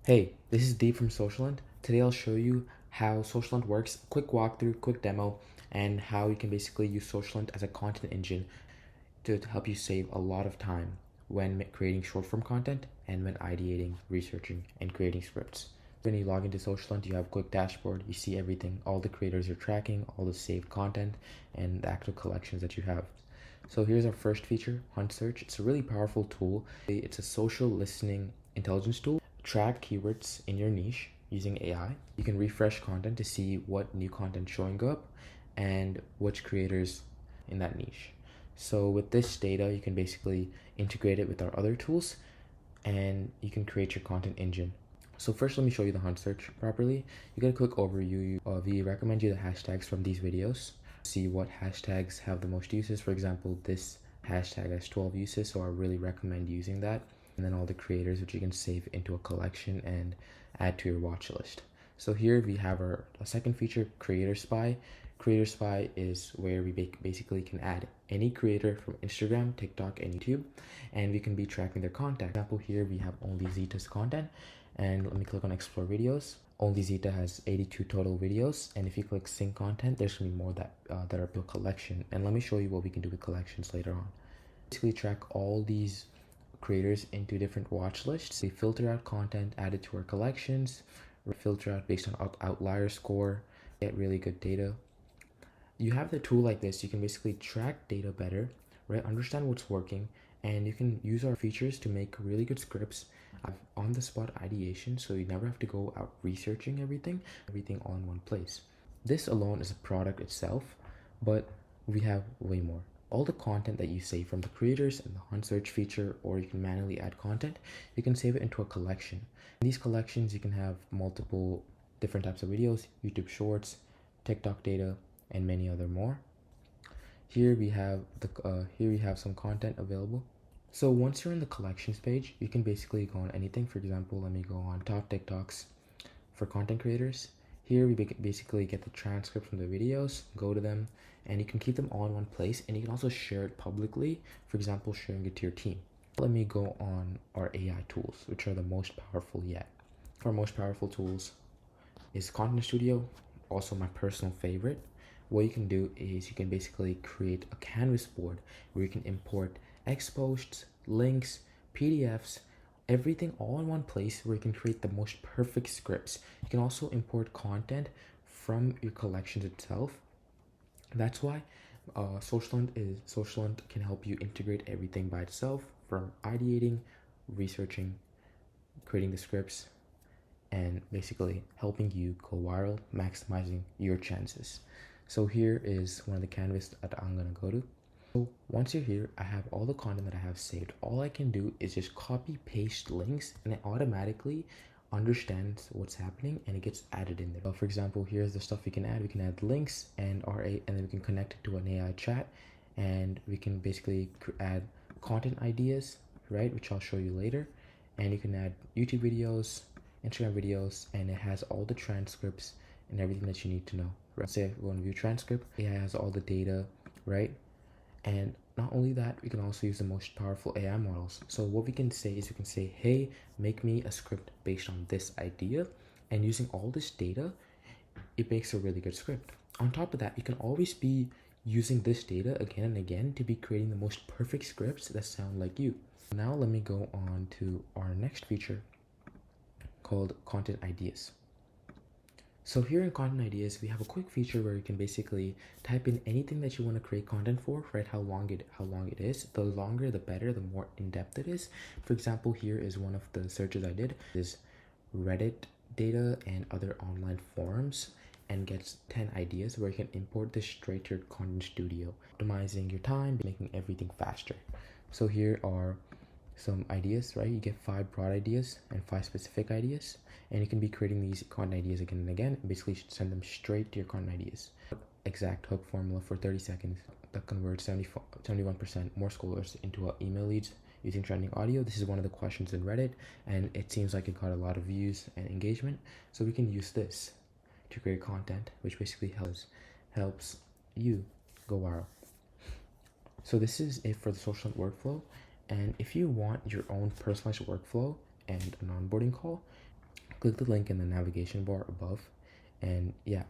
Hey, this is Deep from Socialhunt. Today I'll show you how Socialhunt works, quick walkthrough, quick demo, and how you can basically use Socialhunt as a content engine to help you save a lot of time when creating short form content and when ideating, researching, and creating scripts. When you log into Socialhunt, you have a quick dashboard, you see everything, all the creators you're tracking, all the saved content, and the actual collections that you have. So here's our first feature, Hunt Search. It's a really powerful tool. It's a social listening intelligence tool. Track keywords in your niche using AI. You can refresh content to see what new content showing up and which creators in that niche. So with this data, you can basically integrate it with our other tools and you can create your content engine. So first, let me show you the Hunt Search properly. You get a quick overview. We recommend you the hashtags from these videos. See what hashtags have the most uses. For example, this hashtag has 12 uses, so I really recommend using that. And then all the creators, which you can save into a collection and add to your watch list. So here we have our second feature, Creator Spy. Creator Spy is where we basically can add any creator from Instagram, TikTok, and YouTube, and we can be tracking their content. For example, here we have only Zeta's content, and let me click on Explore Videos. Only Zeta has 82 total videos, and if you click Sync Content, there's gonna be more that are built collection. And let me show you what we can do with collections later on. Basically, track all these creators into different watch lists. We filter out content, add it to our collections, filter out based on outlier score, get really good data. You have the tool like this, you can basically track data better, right? Understand what's working, and you can use our features to make really good scripts on the spot ideation, so you never have to go out researching everything all in one place. This alone is a product itself, but we have way more. All the content that you save from the creators and the Hunt Search feature, or you can manually add content, you can save it into a collection. In these collections, you can have multiple different types of videos, YouTube Shorts, TikTok data, and many other more. Here we have some content available. So once you're in the collections page, you can basically go on anything. For example, let me go on top TikToks for content creators. Here we basically get the transcript from the videos, go to them, and you can keep them all in one place, and you can also share it publicly, for example, sharing it to your team. Let me go on our AI tools, which are the most powerful yet. Our most powerful tools is Content Studio, also my personal favorite. What you can do is you can basically create a canvas board where you can import X posts, links, PDFs, everything all in one place where you can create the most perfect scripts. You can also import content from your collections itself. That's why Socialhunt can help you integrate everything by itself, from ideating, researching, creating the scripts, and basically helping you go viral, maximizing your chances. So here is one of the canvas that I'm gonna go to. So once you're here, I have all the content that I have saved. All I can do is just copy paste links, and it automatically understands what's happening and it gets added in there. For example, here's the stuff we can add. We can add links and and then we can connect it to an AI chat, and we can basically add content ideas, right, which I'll show you later. And you can add YouTube videos, Instagram videos, and it has all the transcripts and everything that you need to know. Right? Say we want to view transcript, it has all the data, right? And not only that, we can also use the most powerful AI models. So what we can say is we can say, hey, make me a script based on this idea, and using all this data, it makes a really good script. On top of that, you can always be using this data again and again to be creating the most perfect scripts that sound like you. Now let me go on to our next feature called Content Ideas. So here in Content Ideas, we have a quick feature where you can basically type in anything that you want to create content for, right? How long it is. The longer, the better, the more in-depth it is. For example, here is one of the searches I did. Is Reddit data and other online forums, and gets 10 ideas where you can import this straight to your Content Studio, optimizing your time, making everything faster. So here are some ideas, right? You get 5 broad ideas and 5 specific ideas, and you can be creating these content ideas again and again, and basically send them straight to your content ideas. Exact hook formula for 30 seconds that converts 71% more scrollers into email leads using trending audio. This is one of the questions in Reddit, and it seems like it got a lot of views and engagement. So we can use this to create content, which basically helps you go viral. So this is it for the Socialhunt workflow. And if you want your own personalized workflow and an onboarding call, click the link in the navigation bar above. And yeah,